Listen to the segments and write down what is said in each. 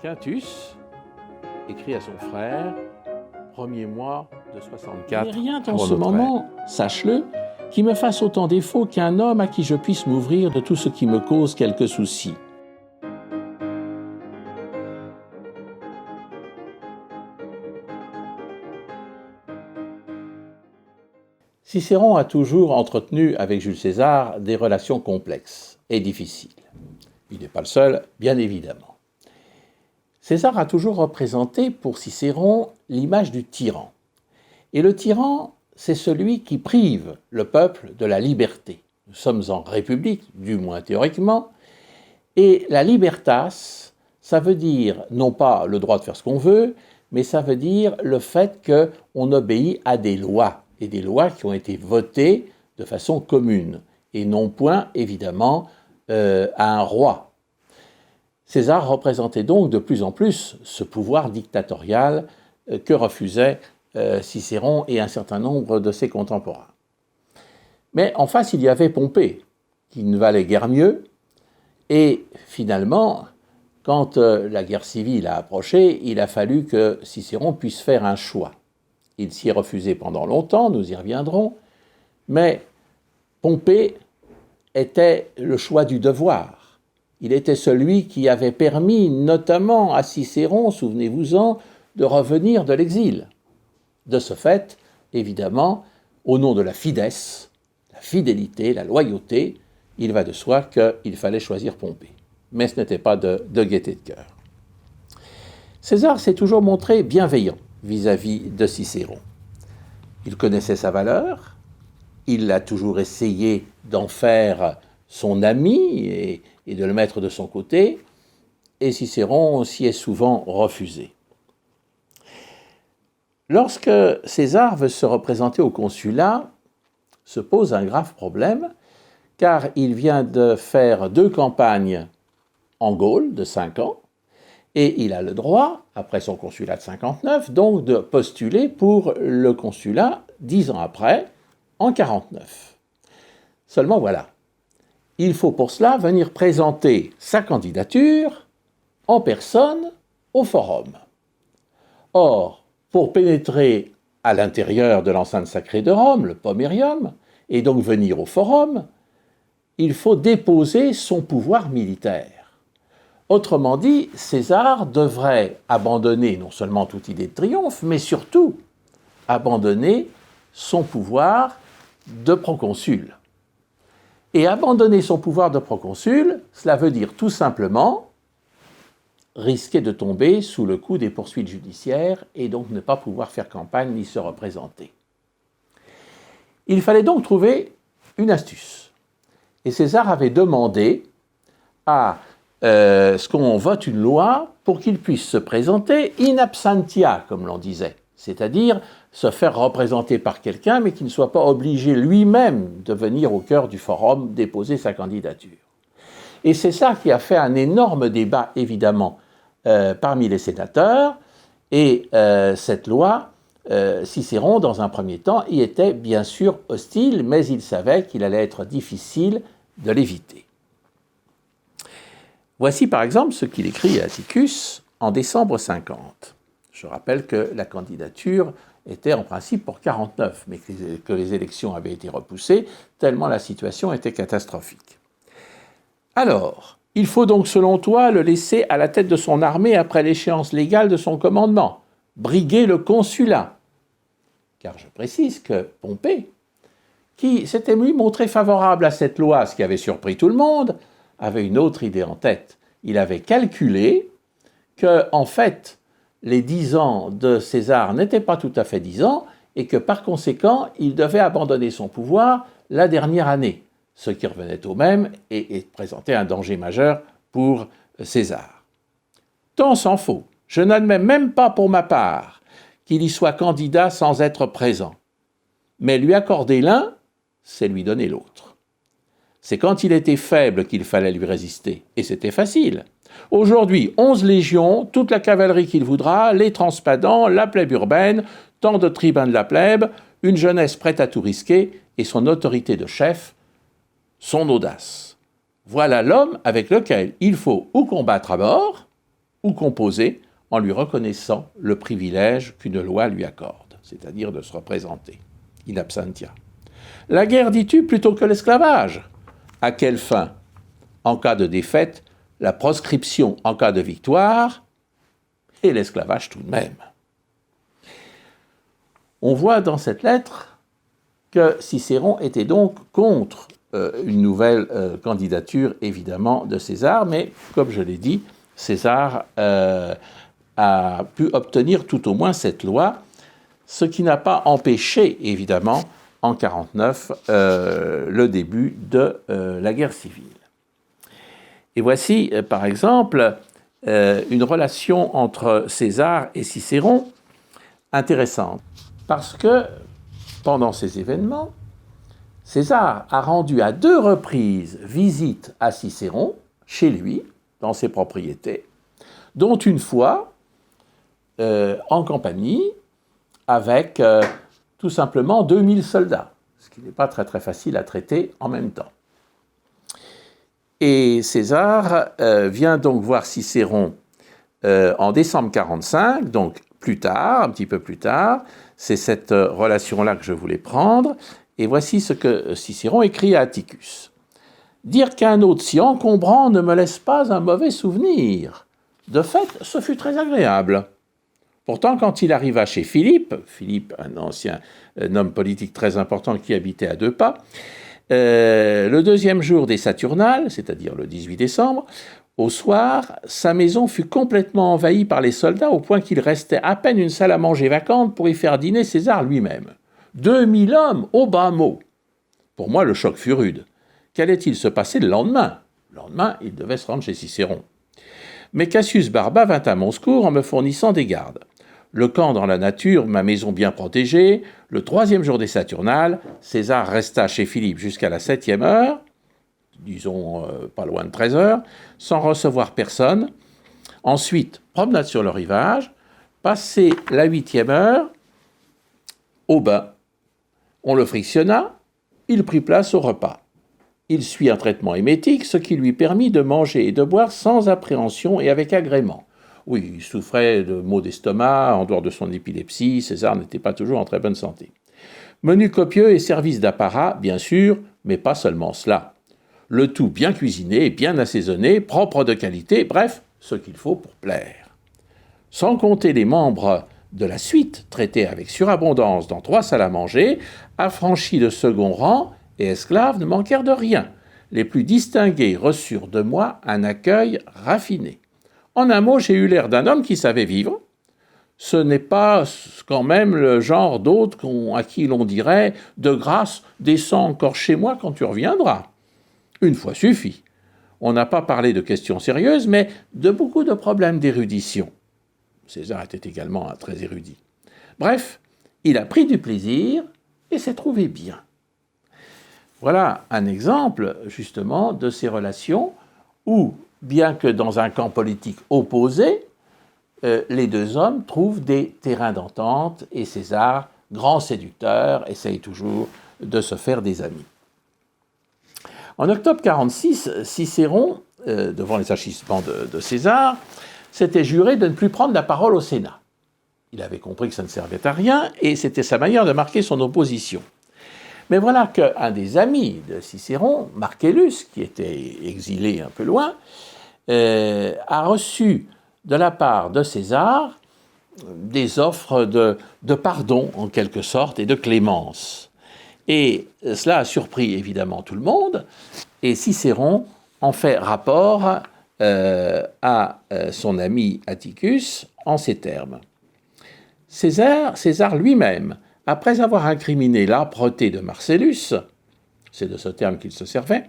Quintus écrit à son frère, premier mois de 64. Il n'y a rien en ce moment, sache-le, qui me fasse autant défaut qu'un homme à qui je puisse m'ouvrir de tout ce qui me cause quelques soucis. Cicéron a toujours entretenu avec Jules César des relations complexes et difficiles. Il n'est pas le seul, bien évidemment. César a toujours représenté pour Cicéron l'image du tyran. Et le tyran, c'est celui qui prive le peuple de la liberté. Nous sommes en république, du moins théoriquement, et la libertas, ça veut dire non pas le droit de faire ce qu'on veut, mais ça veut dire le fait qu'on obéit à des lois, et des lois qui ont été votées de façon commune, et non point, évidemment, à un roi. César représentait donc de plus en plus ce pouvoir dictatorial que refusaient Cicéron et un certain nombre de ses contemporains. Mais en face, il y avait Pompée, qui ne valait guère mieux, et finalement, quand la guerre civile a approché, il a fallu que Cicéron puisse faire un choix. Il s'y est refusé pendant longtemps, nous y reviendrons, mais Pompée était le choix du devoir. Il était celui qui avait permis notamment à Cicéron, souvenez-vous-en, de revenir de l'exil. De ce fait, évidemment, au nom de la fides, la fidélité, la loyauté, il va de soi qu'il fallait choisir Pompée. Mais ce n'était pas de gaieté de cœur. César s'est toujours montré bienveillant vis-à-vis de Cicéron. Il connaissait sa valeur, il a toujours essayé d'en faire son ami et de le mettre de son côté, et Cicéron s'y est souvent refusé. Lorsque César veut se représenter au consulat, se pose un grave problème, car il vient de faire 2 campagnes en Gaule de 5 ans, et il a le droit, après son consulat de 59, donc de postuler pour le consulat 10 ans après, en 49. Seulement voilà, il faut pour cela venir présenter sa candidature en personne au forum. Or, pour pénétrer à l'intérieur de l'enceinte sacrée de Rome, le pomerium, et donc venir au forum, il faut déposer son pouvoir militaire. Autrement dit, César devrait abandonner non seulement toute idée de triomphe, mais surtout abandonner son pouvoir de proconsul. Et abandonner son pouvoir de proconsul, cela veut dire tout simplement risquer de tomber sous le coup des poursuites judiciaires et donc ne pas pouvoir faire campagne ni se représenter. Il fallait donc trouver une astuce. Et César avait demandé à ce qu'on vote une loi pour qu'il puisse se présenter in absentia, comme l'on disait, c'est-à-dire se faire représenter par quelqu'un, mais qui ne soit pas obligé lui-même de venir au cœur du forum déposer sa candidature. Et c'est ça qui a fait un énorme débat, évidemment, parmi les sénateurs, et cette loi, Cicéron, dans un premier temps, y était bien sûr hostile, mais il savait qu'il allait être difficile de l'éviter. Voici par exemple ce qu'il écrit à Atticus en décembre 50. Je rappelle que la candidature était en principe pour 49, mais que les élections avaient été repoussées, tellement la situation était catastrophique. Alors, il faut donc selon toi le laisser à la tête de son armée après l'échéance légale de son commandement, briguer le consulat. Car je précise que Pompée, qui s'était lui montré favorable à cette loi, ce qui avait surpris tout le monde, avait une autre idée en tête. Il avait calculé que, en fait, les 10 ans de César n'étaient pas tout à fait 10 ans et que, par conséquent, il devait abandonner son pouvoir la dernière année, ce qui revenait au même et présentait un danger majeur pour César. Tant s'en faut, je n'admets même pas pour ma part qu'il y soit candidat sans être présent. Mais lui accorder l'un, c'est lui donner l'autre. C'est quand il était faible qu'il fallait lui résister, et c'était facile. Aujourd'hui, 11 légions, toute la cavalerie qu'il voudra, les transpadants, la plèbe urbaine, tant de tribuns de la plèbe, une jeunesse prête à tout risquer, et son autorité de chef, son audace. Voilà l'homme avec lequel il faut ou combattre à mort, ou composer en lui reconnaissant le privilège qu'une loi lui accorde, c'est-à-dire de se représenter, in absentia. La guerre, dis-tu, plutôt que l'esclavage? À quelle fin? En cas de défaite, la proscription en cas de victoire, et l'esclavage tout de même. On voit dans cette lettre que Cicéron était donc contre une nouvelle candidature, évidemment, de César, mais comme je l'ai dit, César a pu obtenir tout au moins cette loi, ce qui n'a pas empêché, évidemment, en 1949, le début de la guerre civile. Et voici, par exemple, une relation entre César et Cicéron intéressante, parce que pendant ces événements, César a rendu à 2 reprises visite à Cicéron, chez lui, dans ses propriétés, dont une fois en compagnie avec tout simplement 2000 soldats, ce qui n'est pas très très facile à traiter en même temps. Et César vient donc voir Cicéron en décembre 45, donc plus tard, un petit peu plus tard. C'est cette relation-là que je voulais prendre. Et voici ce que Cicéron écrit à Atticus. « Dire qu'un hôte si encombrant ne me laisse pas un mauvais souvenir. De fait, ce fut très agréable. Pourtant, quand il arriva chez Philippe, un ancien homme politique très important qui habitait à 2 pas, le 2e jour des Saturnales, c'est-à-dire le 18 décembre, au soir, sa maison fut complètement envahie par les soldats au point qu'il restait à peine une salle à manger vacante pour y faire dîner César lui-même. 2000 hommes, au bas mot. Pour moi, le choc fut rude. Qu'allait-il se passer le lendemain? Le lendemain, il devait se rendre chez Cicéron. Mais Cassius Barba vint à mon secours en me fournissant des gardes. Le camp dans la nature, ma maison bien protégée. Le 3e jour des Saturnales, César resta chez Philippe jusqu'à la 7e heure, disons pas loin de 13 heures, sans recevoir personne. Ensuite, promenade sur le rivage. Passé la 8e heure, au bain. On le frictionna, il prit place au repas. Il suit un traitement émétique, ce qui lui permit de manger et de boire sans appréhension et avec agrément. Oui, il souffrait de maux d'estomac, en dehors de son épilepsie, César n'était pas toujours en très bonne santé. Menu copieux et service d'apparat, bien sûr, mais pas seulement cela. Le tout bien cuisiné, bien assaisonné, propre de qualité, bref, ce qu'il faut pour plaire. Sans compter les membres de la suite, traités avec surabondance dans 3 salles à manger, affranchis de second rang et esclaves ne manquèrent de rien. Les plus distingués reçurent de moi un accueil raffiné. En un mot, j'ai eu l'air d'un homme qui savait vivre. Ce n'est pas quand même le genre d'hôte à qui l'on dirait « de grâce, descends encore chez moi quand tu reviendras ». Une fois suffit. On n'a pas parlé de questions sérieuses, mais de beaucoup de problèmes d'érudition. César était également très érudit. Bref, il a pris du plaisir et s'est trouvé bien. Voilà un exemple, justement, de ces relations où, bien que dans un camp politique opposé, les 2 hommes trouvent des terrains d'entente et César, grand séducteur, essaye toujours de se faire des amis. En octobre 46, Cicéron, devant les agissements de César, s'était juré de ne plus prendre la parole au Sénat. Il avait compris que ça ne servait à rien et c'était sa manière de marquer son opposition. Mais voilà qu'un des amis de Cicéron, Marcellus, qui était exilé un peu loin, a reçu de la part de César des offres de pardon, en quelque sorte, et de clémence. Et cela a surpris évidemment tout le monde, et Cicéron en fait rapport à son ami Atticus en ces termes. César lui-même, après avoir incriminé l'âpreté de Marcellus, c'est de ce terme qu'il se servait,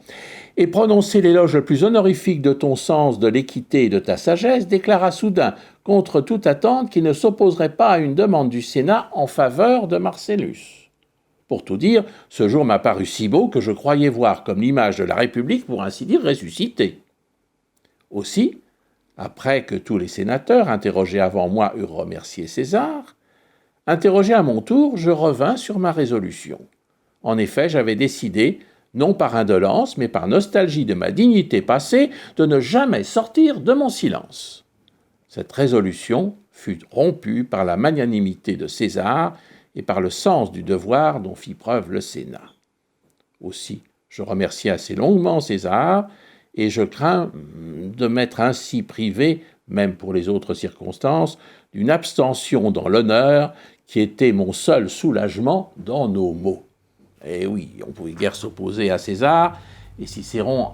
et prononcé l'éloge le plus honorifique de ton sens, de l'équité et de ta sagesse, déclara soudain, contre toute attente, qu'il ne s'opposerait pas à une demande du Sénat en faveur de Marcellus. Pour tout dire, ce jour m'a paru si beau que je croyais voir comme l'image de la République, pour ainsi dire, ressuscitée. Aussi, après que tous les sénateurs, interrogés avant moi, eurent remercié César, interrogé à mon tour, je revins sur ma résolution. En effet, j'avais décidé, non par indolence, mais par nostalgie de ma dignité passée, de ne jamais sortir de mon silence. Cette résolution fut rompue par la magnanimité de César et par le sens du devoir dont fit preuve le Sénat. Aussi, je remercie assez longuement César, et je crains de m'être ainsi privé, même pour les autres circonstances, d'une abstention dans l'honneur qui était mon seul soulagement dans nos maux. Et oui, on ne pouvait guère s'opposer à César, et Cicéron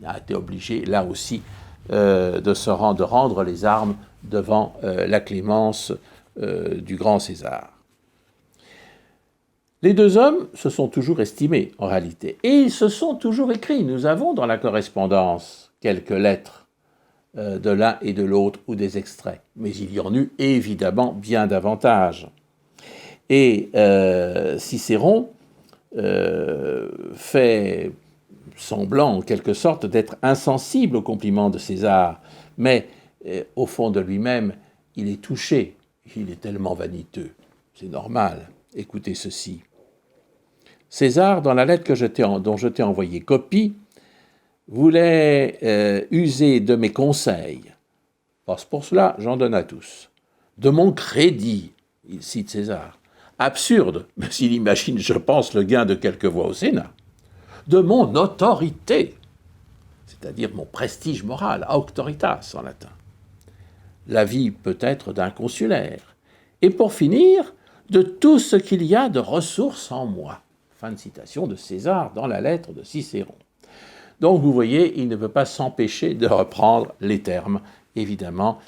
a été obligé, là aussi, de rendre les armes devant la clémence du grand César. Les deux hommes se sont toujours estimés, en réalité, et ils se sont toujours écrits. Nous avons dans la correspondance quelques lettres de l'un et de l'autre, ou des extraits, mais il y en eut évidemment bien davantage. Et Cicéron fait semblant, en quelque sorte, d'être insensible aux compliments de César, mais au fond de lui-même, il est touché, il est tellement vaniteux, c'est normal. Écoutez ceci. César, dans la lettre dont je t'ai envoyé copie, voulait user de mes conseils. Parce pour cela, j'en donne à tous. De mon crédit, il cite César. Absurde, mais s'il imagine, je pense, le gain de quelques voix au Sénat. De mon autorité, c'est-à-dire mon prestige moral, auctoritas en latin. L'avis peut-être d'un consulaire. Et pour finir, de tout ce qu'il y a de ressources en moi. Fin de citation de César dans la lettre de Cicéron. Donc vous voyez, il ne peut pas s'empêcher de reprendre les termes, évidemment,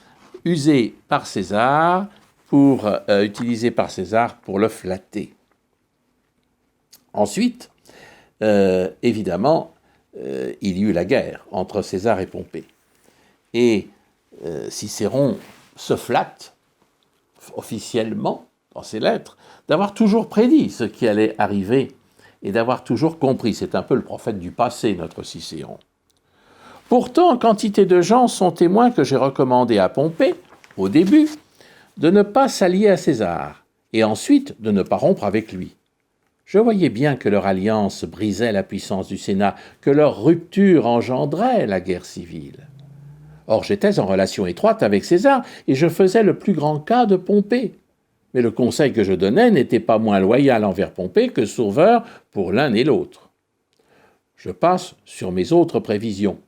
utilisés par César pour le flatter. Ensuite, évidemment, il y eut la guerre entre César et Pompée. Et Cicéron se flatte officiellement dans ses lettres, d'avoir toujours prédit ce qui allait arriver et d'avoir toujours compris. C'est un peu le prophète du passé, notre Cicéron. Pourtant, quantité de gens sont témoins que j'ai recommandé à Pompée, au début, de ne pas s'allier à César, et ensuite de ne pas rompre avec lui. Je voyais bien que leur alliance brisait la puissance du Sénat, que leur rupture engendrait la guerre civile. Or, j'étais en relation étroite avec César, et je faisais le plus grand cas de Pompée. Mais le conseil que je donnais n'était pas moins loyal envers Pompée que sauveur pour l'un et l'autre. Je passe sur mes autres prévisions,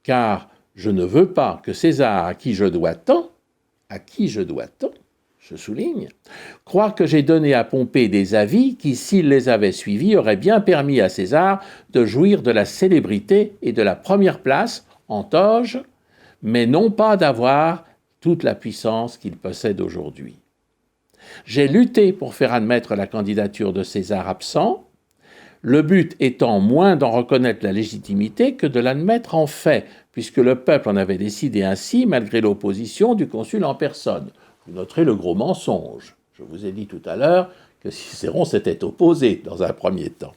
car je ne veux pas que César, à qui je dois tant, je souligne, croire que j'ai donné à Pompée des avis qui, s'il les avait suivis, auraient bien permis à César de jouir de la célébrité et de la première place en toge, mais non pas d'avoir toute la puissance qu'il possède aujourd'hui. J'ai lutté pour faire admettre la candidature de César absent, le but étant moins d'en reconnaître la légitimité que de l'admettre en fait, puisque le peuple en avait décidé ainsi malgré l'opposition du consul en personne. Vous noterez le gros mensonge. Je vous ai dit tout à l'heure que Cicéron s'était opposé dans un premier temps.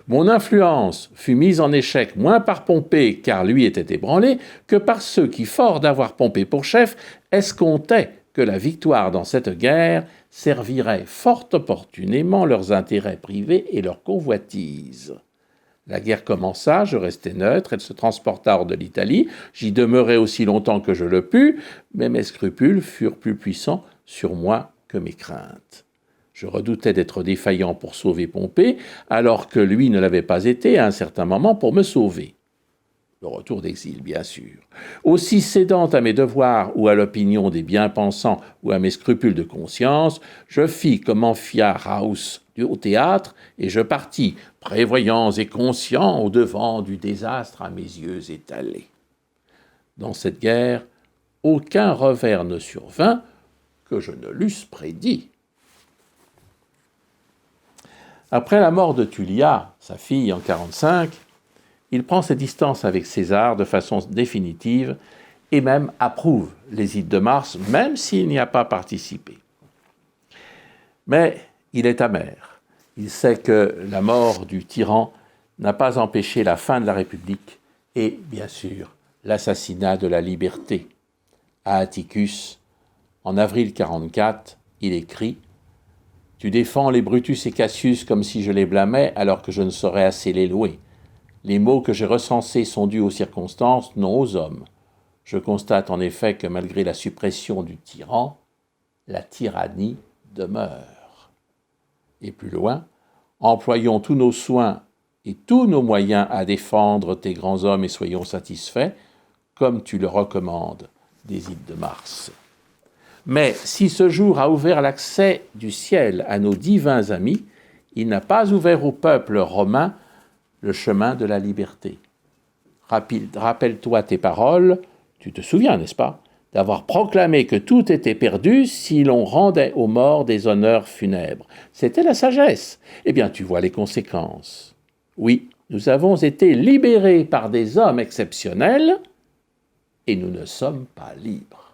Mon influence fut mise en échec moins par Pompée, car lui était ébranlé, que par ceux qui, forts d'avoir Pompée pour chef, escomptaient que la victoire dans cette guerre servirait fort opportunément leurs intérêts privés et leurs convoitises. La guerre commença, je restai neutre, elle se transporta hors de l'Italie, j'y demeurai aussi longtemps que je le pus, mais mes scrupules furent plus puissants sur moi que mes craintes. Je redoutais d'être défaillant pour sauver Pompée, alors que lui ne l'avait pas été à un certain moment pour me sauver. Le retour d'exil, bien sûr. Aussi cédant à mes devoirs ou à l'opinion des bien-pensants ou à mes scrupules de conscience, je fis comme Amphiaraus au théâtre et je partis, prévoyant et conscient au-devant du désastre à mes yeux étalé. Dans cette guerre, aucun revers ne survint que je ne l'eusse prédit. Après la mort de Tullia, sa fille en 45, il prend ses distances avec César de façon définitive et même approuve les Ides de Mars, même s'il n'y a pas participé. Mais il est amer. Il sait que la mort du tyran n'a pas empêché la fin de la République et, bien sûr, l'assassinat de la liberté. À Atticus, en avril 44, il écrit « Tu défends les Brutus et Cassius comme si je les blâmais alors que je ne saurais assez les louer. Les maux que j'ai recensés sont dus aux circonstances, non aux hommes. Je constate en effet que malgré la suppression du tyran, la tyrannie demeure. Et plus loin, employons tous nos soins et tous nos moyens à défendre tes grands hommes et soyons satisfaits, comme tu le recommandes, des îles de Mars. Mais si ce jour a ouvert l'accès du ciel à nos divins amis, il n'a pas ouvert au peuple romain le chemin de la liberté. Rappelle-toi tes paroles, tu te souviens, n'est-ce pas, d'avoir proclamé que tout était perdu si l'on rendait aux morts des honneurs funèbres. C'était la sagesse. Eh bien, tu vois les conséquences. Oui, nous avons été libérés par des hommes exceptionnels et nous ne sommes pas libres.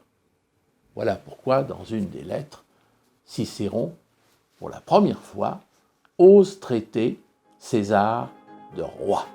Voilà pourquoi, dans une des lettres, Cicéron, pour la première fois, ose traiter César de roi.